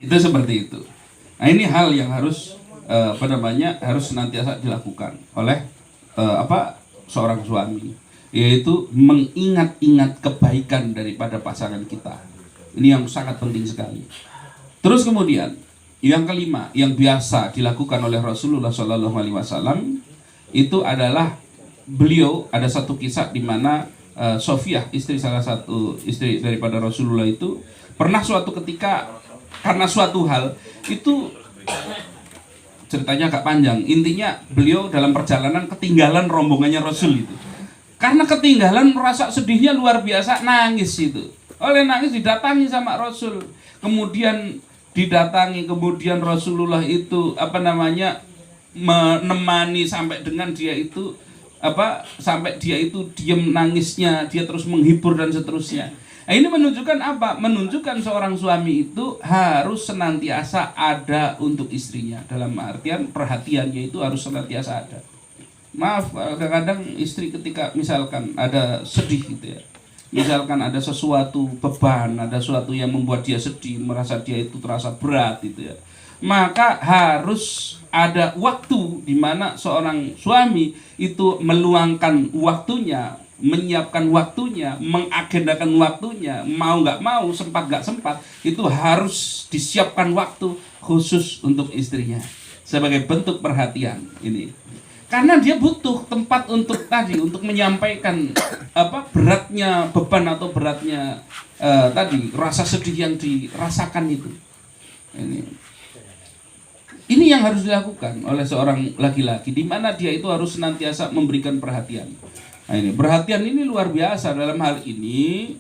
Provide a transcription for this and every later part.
Itu seperti itu. Nah, ini hal yang harus harus senantiasa dilakukan oleh seorang suami, yaitu mengingat-ingat kebaikan daripada pasangan kita. Ini yang sangat penting sekali. Terus kemudian yang kelima yang biasa dilakukan oleh Rasulullah SAW itu adalah beliau, ada satu kisah di mana Sofiyah, salah satu istri daripada Rasulullah itu pernah suatu ketika karena suatu hal itu, ceritanya agak panjang. Intinya beliau dalam perjalanan ketinggalan rombongannya Rasul itu. Karena ketinggalan merasa sedihnya luar biasa, nangis itu. Oleh nangis didatangi sama Rasul. Kemudian kemudian Rasulullah itu menemani sampai dengan dia itu sampai dia itu diam nangisnya, dia terus menghibur dan seterusnya. Nah, ini menunjukkan apa? Menunjukkan seorang suami itu harus senantiasa ada untuk istrinya. Dalam artian perhatiannya itu harus senantiasa ada. Maaf, kadang-kadang istri ketika misalkan ada sedih gitu ya, misalkan ada sesuatu beban, ada sesuatu yang membuat dia sedih, merasa dia itu terasa berat gitu ya, maka harus ada waktu di mana seorang suami itu meluangkan waktunya, menyiapkan waktunya, mengagendakan waktunya, mau nggak mau, sempat nggak sempat, itu harus disiapkan waktu khusus untuk istrinya sebagai bentuk perhatian ini. Karena dia butuh tempat untuk menyampaikan beratnya beban atau beratnya rasa sedih yang dirasakan itu. Ini yang harus dilakukan oleh seorang laki-laki, di mana dia itu harus senantiasa memberikan perhatian. Nah, ini perhatian ini luar biasa dalam hal ini.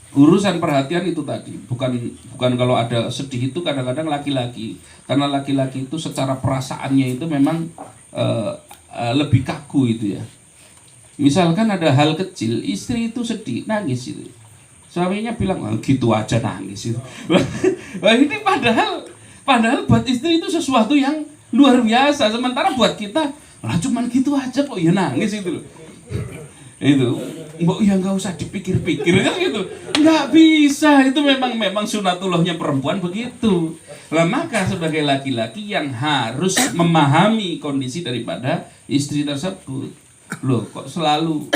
Urusan perhatian itu tadi bukan kalau ada sedih itu kadang-kadang laki-laki, karena laki-laki itu secara perasaannya itu memang lebih kaku itu ya. Misalkan ada hal kecil, istri itu sedih, nangis itu, suaminya bilang gitu aja nangis itu. Wah, ini padahal buat istri itu sesuatu yang luar biasa, sementara buat kita cuman gitu aja kok ya nangis itu loh. Itu mbok ya nggak usah dipikir-pikir kan gitu, nggak bisa. Itu memang sunatullahnya perempuan begitu. Nah, maka sebagai laki-laki yang harus memahami kondisi daripada istri tersebut. Loh, kok selalu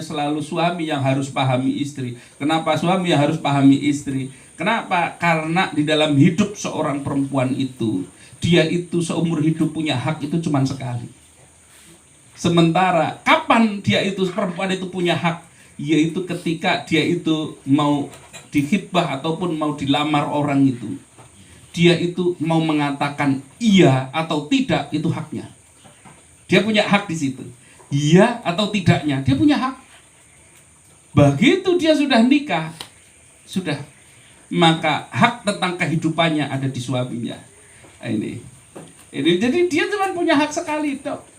selalu suami yang harus pahami istri? Kenapa suami yang harus pahami istri? Kenapa? Karena di dalam hidup seorang perempuan itu, dia itu seumur hidup punya hak itu cuma sekali. Sementara kapan perempuan itu punya hak? Yaitu ketika dia itu mau dihitbah ataupun mau dilamar orang itu, dia itu mau mengatakan iya atau tidak, itu haknya. Dia punya hak di situ. Iya atau tidaknya, dia punya hak. Begitu dia sudah nikah, sudah, maka hak tentang kehidupannya ada di suaminya. Ini jadi dia cuma punya hak sekali, Dok.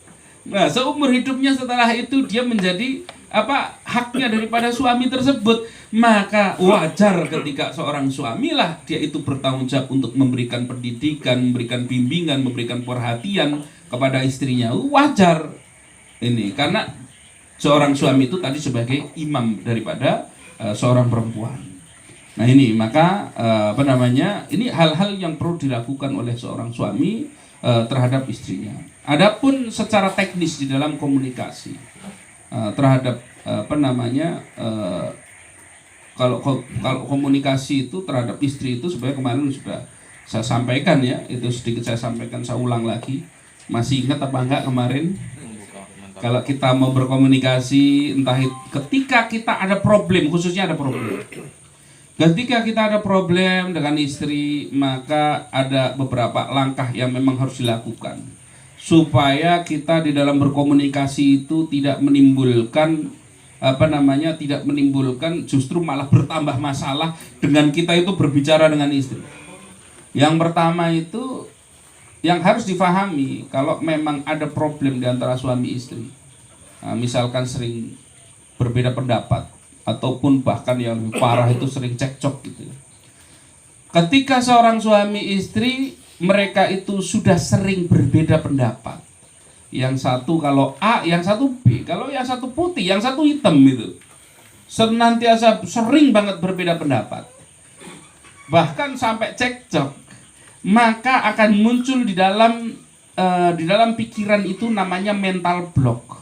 Nah, seumur hidupnya setelah itu dia menjadi haknya daripada suami tersebut. Maka wajar ketika seorang suami lah dia itu bertanggung jawab untuk memberikan pendidikan, memberikan bimbingan, memberikan perhatian kepada istrinya. Wajar ini, karena seorang suami itu tadi sebagai imam daripada seorang perempuan. Nah, ini maka ini hal-hal yang perlu dilakukan oleh seorang suami terhadap istrinya. Adapun secara teknis di dalam komunikasi terhadap kalau komunikasi itu terhadap istri itu sebenarnya kemarin sudah saya sampaikan ya, itu sedikit saya sampaikan, saya ulang lagi. Masih ingat apa enggak kemarin? Kalau kita mau berkomunikasi, entah ketika kita ada problem, khususnya ada problem. Ketika kita ada problem dengan istri, maka ada beberapa langkah yang memang harus dilakukan supaya kita di dalam berkomunikasi itu tidak menimbulkan justru malah bertambah masalah dengan kita itu berbicara dengan istri. Yang pertama itu yang harus difahami, kalau memang ada problem di antara suami istri, misalkan sering berbeda pendapat ataupun bahkan yang parah itu sering cekcok gitu. Ketika seorang suami istri mereka itu sudah sering berbeda pendapat, yang satu kalau A, yang satu B, kalau yang satu putih, yang satu hitam, itu senantiasa sering banget berbeda pendapat. bahkan sampai cekcok, maka akan muncul di dalam pikiran itu namanya mental block.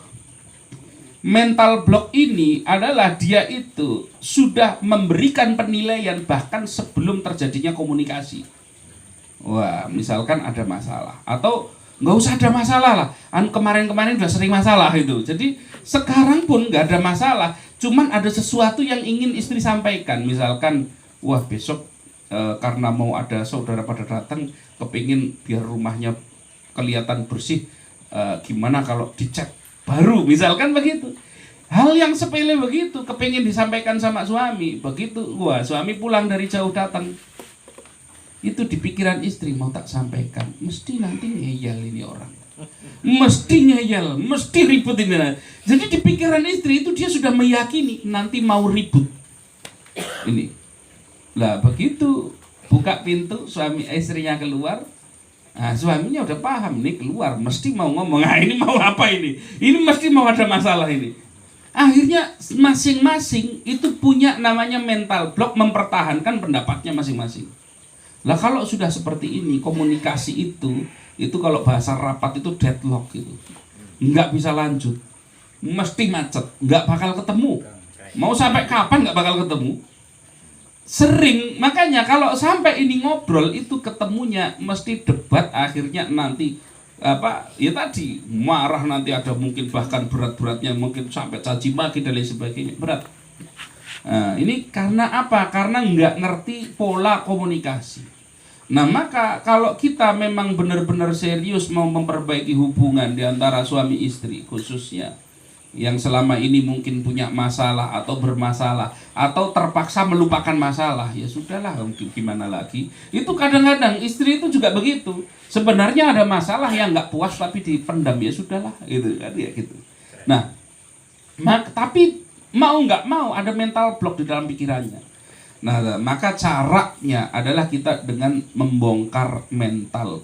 Mental block ini adalah dia itu sudah memberikan penilaian bahkan sebelum terjadinya komunikasi. Wah, misalkan ada masalah atau nggak usah ada masalah lah, kemarin-kemarin udah sering masalah itu. Jadi sekarang pun nggak ada masalah, cuman ada sesuatu yang ingin istri sampaikan. Misalkan, wah besok karena mau ada saudara pada datang, kepingin biar rumahnya kelihatan bersih, gimana kalau dicat baru, misalkan begitu. Hal yang sepele begitu kepingin disampaikan sama suami, begitu wah suami pulang dari jauh datang, itu di pikiran istri mau tak sampaikan, mesti nanti ngeyel ini orang, mesti ngeyel, mesti ribut ini. Jadi di pikiran istri itu dia sudah meyakini nanti mau ribut ini. Lah begitu buka pintu suami istrinya keluar, nah, suaminya udah paham nih keluar mesti mau ngomong, ah ini mau apa ini mesti mau ada masalah ini. Akhirnya masing-masing itu punya namanya mental block, mempertahankan pendapatnya masing-masing. Lah kalau sudah seperti ini, komunikasi itu kalau bahasa rapat itu deadlock gitu, nggak bisa lanjut, mesti macet, nggak bakal ketemu, mau sampai kapan nggak bakal ketemu. Sering, makanya kalau sampai ini ngobrol itu ketemunya mesti debat, akhirnya nanti ya tadi marah, nanti ada mungkin bahkan berat-beratnya mungkin sampai caci maki dan lain sebagainya, berat. Nah, ini karena apa? Karena nggak ngerti pola komunikasi. Nah maka kalau kita memang benar-benar serius mau memperbaiki hubungan di antara suami istri, khususnya yang selama ini mungkin punya masalah atau bermasalah atau terpaksa melupakan masalah, ya sudahlah, gimana lagi. Itu kadang-kadang istri itu juga begitu. Sebenarnya ada masalah yang nggak puas tapi dipendam, ya sudahlah, gitu kan ya gitu. Nah, tapi mau nggak mau ada mental block di dalam pikirannya. Nah, maka caranya adalah kita dengan membongkar mental